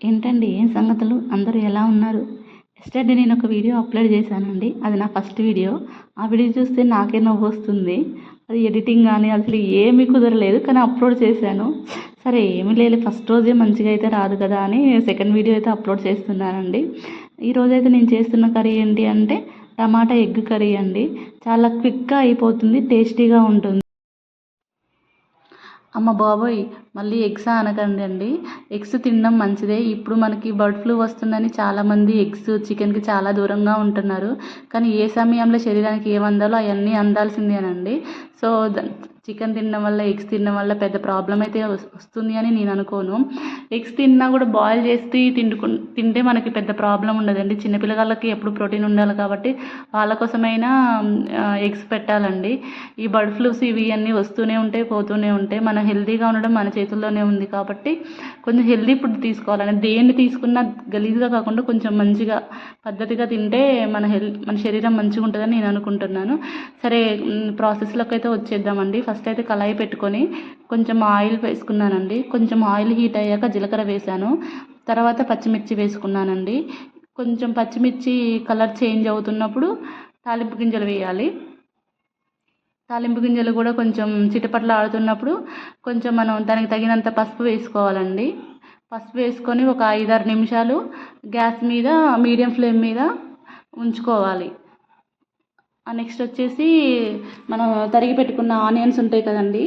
ఏంటండి ఏం సంగతులు అందరూ ఎలా ఉన్నారు? ఎస్టర్డే నేను ఒక వీడియో అప్లోడ్ చేశానండి. అది నా ఫస్ట్ వీడియో. ఆ వీడియో చూస్తే నాకే నవ్వొస్తుంది. అది ఎడిటింగ్ కానీ అసలు ఏమీ కుదరలేదు, కానీ అప్లోడ్ చేశాను. సరే ఏమీ లేదు, ఫస్ట్ రోజే మంచిగా అయితే రాదు కదా అని సెకండ్ వీడియో అయితే అప్లోడ్ చేస్తున్నానండి. ఈరోజైతే నేను చేస్తున్న కర్రీ ఏంటి అంటే టమాటా ఎగ్ కర్రీ అండి. చాలా క్విక్గా అయిపోతుంది, టేస్టీగా ఉంటుంది. అమ్మ బాబోయ్, మళ్ళీ ఎగ్స్ అనకండి అండి. ఎగ్స్ తినడం మంచిదే. ఇప్పుడు మనకి బర్డ్ ఫ్లూ వస్తుందని చాలామంది ఎగ్స్ చికెన్కి చాలా దూరంగా ఉంటున్నారు. కానీ ఏ సమయంలో శరీరానికి ఏం అందాలో అవన్నీ అందాల్సిందేనండి. సో చికెన్ తినడం వల్ల ఎగ్స్ తినడం వల్ల పెద్ద ప్రాబ్లం అయితే వస్తుంది అని నేను అనుకోను. ఎగ్స్ తిన్నా కూడా బాయిల్ చేసి తింటే మనకి పెద్ద ప్రాబ్లం ఉండదండి. చిన్నపిల్లగాళ్ళకి ఎప్పుడు ప్రోటీన్ ఉండాలి కాబట్టి వాళ్ళ కోసమైనా ఎగ్స్ పెట్టాలండి. ఈ బర్డ్ ఫ్లూస్ ఇవి అన్నీ వస్తూనే ఉంటాయి, పోతూనే ఉంటాయి. మనం హెల్తీగా ఉండడం మన చేతుల్లోనే ఉంది కాబట్టి కొంచెం హెల్తీ ఫుడ్ తీసుకోవాలండి. దేన్ని తీసుకున్నా గలీజ్గా కాకుండా కొంచెం మంచిగా పద్ధతిగా తింటే మన శరీరం మంచిగా ఉంటుందని నేను అనుకుంటున్నాను. సరే, ప్రాసెస్లోకి అయితే వచ్చేద్దామండి. ఫస్ట్ అయితే కళాయి పెట్టుకొని కొంచెం ఆయిల్ వేసుకున్నానండి. కొంచెం ఆయిల్ హీట్ అయ్యాక జీలకర్ర వేసాను. తర్వాత పచ్చిమిర్చి వేసుకున్నానండి. కొంచెం పచ్చిమిర్చి కలర్ చేంజ్ అవుతున్నప్పుడు తాలింపు గింజలు వేయాలి. తాలింపు గింజలు కూడా కొంచెం చిటపట్ల ఆడుతున్నప్పుడు కొంచెం మనం దానికి తగినంత పసుపు వేసుకోవాలండి. పసుపు వేసుకొని ఒక 5-6 నిమిషాలు గ్యాస్ మీద మీడియం ఫ్లేమ్ మీద ఉంచుకోవాలి. నెక్స్ట్ వచ్చేసి మనం తరిగి పెట్టుకున్న ఆనియన్స్ ఉంటాయి కదండి,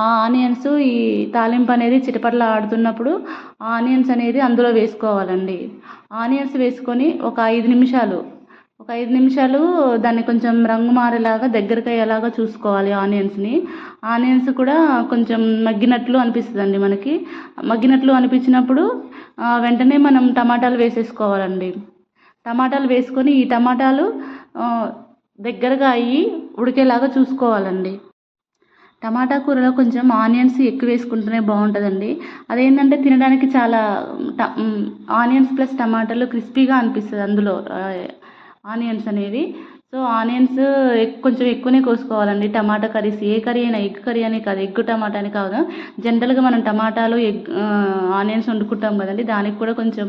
ఆ ఆనియన్స్ ఈ తాలింపు అనేది చిటపట్ల ఆడుతున్నప్పుడు ఆనియన్స్ అనేది అందులో వేసుకోవాలండి. ఆనియన్స్ వేసుకొని ఒక 5 నిమిషాలు దాన్ని కొంచెం రంగు మారేలాగా దగ్గరికి అయ్యేలాగా చూసుకోవాలి. ఆనియన్స్ కూడా కొంచెం మగ్గినట్లు అనిపిస్తుందండి. మనకి మగ్గినట్లు అనిపించినప్పుడు వెంటనే మనం టమాటాలు వేసేసుకోవాలండి. టమాటాలు వేసుకొని ఈ టమాటాలు దగ్గరగా అయ్యి ఉడికేలాగా చూసుకోవాలండి. టమాటా కూరలో కొంచెం ఆనియన్స్ ఎక్కువ వేసుకుంటేనే బాగుంటుందండి. అదేంటంటే తినడానికి చాలా ఆనియన్స్ ప్లస్ టమాటాలు క్రిస్పీగా అనిపిస్తుంది అందులో ఆనియన్స్ అనేవి. సో ఆనియన్స్ కొంచెం ఎక్కువనే కోసుకోవాలండి. టమాటా కర్రీస్ ఏ కర్రీ అయినా, ఎగ్ కర్రీ అని కాదు, ఎగ్ టమాటా అని కాదు, జనరల్గా మనం టమాటాలు ఆనియన్స్ వండుకుంటాం కదండి, దానికి కూడా కొంచెం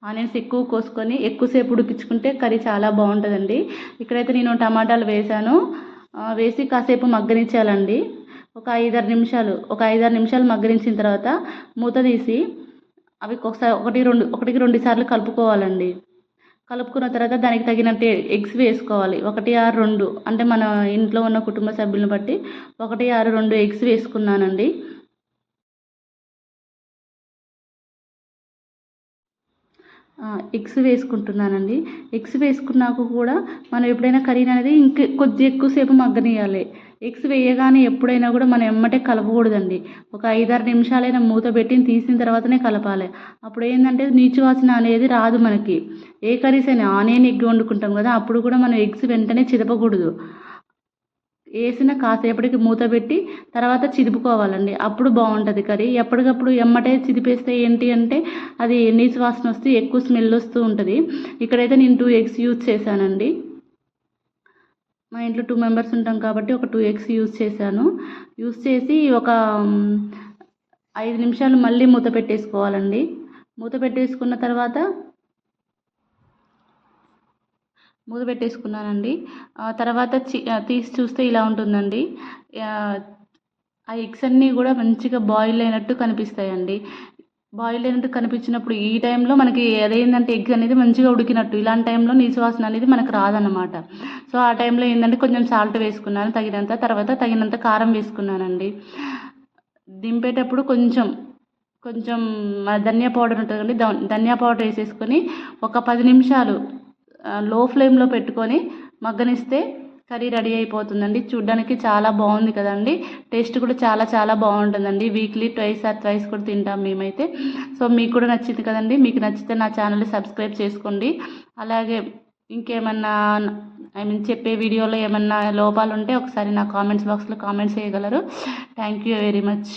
ఆనియన్స్ ఎక్కువ కోసుకొని ఎక్కువసేపు ఉడికించుకుంటే కర్రీ చాలా బాగుంటుందండి. ఇక్కడైతే నేను టమాటాలు వేసాను. వేసి కాసేపు మగ్గనిచ్చాలండి. ఒక 5-6 నిమిషాలు మగ్గనించిన తర్వాత మూత తీసి అవి ఒకసారి ఒకటికి రెండు సార్లు కలుపుకోవాలండి. కలుపుకున్న తర్వాత దానికి తగినట్టు ఎగ్స్ వేసుకోవాలి. 1-2 అంటే మన ఇంట్లో ఉన్న కుటుంబ సభ్యులను బట్టి 1-2 ఎగ్స్ వేసుకున్నానండి. ఎగ్స్ వేసుకుంటున్నానండి. ఎగ్స్ వేసుకున్నాక కూడా మనం ఎప్పుడైనా కర్రీని అనేది కొద్దిగా ఎక్కువసేపు మగ్గనియాలి. ఎగ్స్ వేయగానే ఎప్పుడైనా కూడా మనం ఎమ్మటే కలపకూడదండి. ఒక 5-6 నిమిషాలైనా మూత పెట్టి తీసిన తర్వాతనే కలపాలి. అప్పుడు ఏంటంటే నీచు వాసన అనేది రాదు మనకి. ఏ కర్రీస్ అయినా ఆనియన్ ఎగ్ వండుకుంటాం కదా, అప్పుడు కూడా మనం ఎగ్స్ వెంటనే చిదపకూడదు. వేసిన కాసేపటికి మూత పెట్టి తర్వాత చిదుపుకోవాలండి. అప్పుడు బాగుంటుంది కర్రీ. ఎప్పటికప్పుడు ఎమ్మటే చిదిపేస్తే ఏంటి అంటే అది నీచు వాసన వస్తే ఎక్కువ స్మెల్ వస్తూ ఉంటుంది. ఇక్కడైతే నేను 2 ఎగ్స్ యూజ్ చేశానండి. మా ఇంట్లో 2 మెంబర్స్ ఉంటాం కాబట్టి ఒక 2 ఎగ్స్ యూజ్ చేశాను. యూజ్ చేసి ఒక 5 నిమిషాలు మళ్ళీ మూత పెట్టేసుకోవాలండి. మూత పెట్టేసుకున్న తర్వాత మూత పెట్టేసుకున్నానండి. తర్వాత తీసి చూస్తే ఇలా ఉంటుందండి. ఆ ఎగ్స్ అన్నీ కూడా మంచిగా బాయిల్ అయినట్టు కనిపిస్తాయండి. బాయిల్ అయినట్టు కనిపించినప్పుడు ఈ టైంలో మనకి అదేంటంటే ఎగ్ అనేది మంచిగా ఉడికినట్టు, ఇలాంటి టైంలో నీచు వాసన అనేది మనకు రాదన్నమాట. సో ఆ టైంలో ఏంటంటే కొంచెం సాల్ట్ వేసుకున్నాను తగినంత, తర్వాత తగినంత కారం వేసుకున్నానండి. దింపేటప్పుడు కొంచెం ధనియా పౌడర్ ఉంటుంది కదండి, ధనియా పౌడర్ వేసేసుకొని ఒక 10 నిమిషాలు లో ఫ్లేమ్లో పెట్టుకొని మగ్గనిస్తే కర్రీ రెడీ అయిపోతుందండి. చూడ్డానికి చాలా బాగుంది కదండి. టేస్ట్ కూడా చాలా చాలా బాగుంటుందండి. వీక్లీ ట్వైస్ కూడా తింటాం మేమైతే. సో మీకు కూడా నచ్చింది కదండి. మీకు నచ్చితే నా ఛానల్ని సబ్స్క్రైబ్ చేసుకోండి. అలాగే ఇంకేమన్నా చెప్పే వీడియోలో ఏమన్నా లోపాలు ఉంటే ఒకసారి నా కామెంట్స్ బాక్స్లో కామెంట్స్ చేయగలరు. Thank you very much.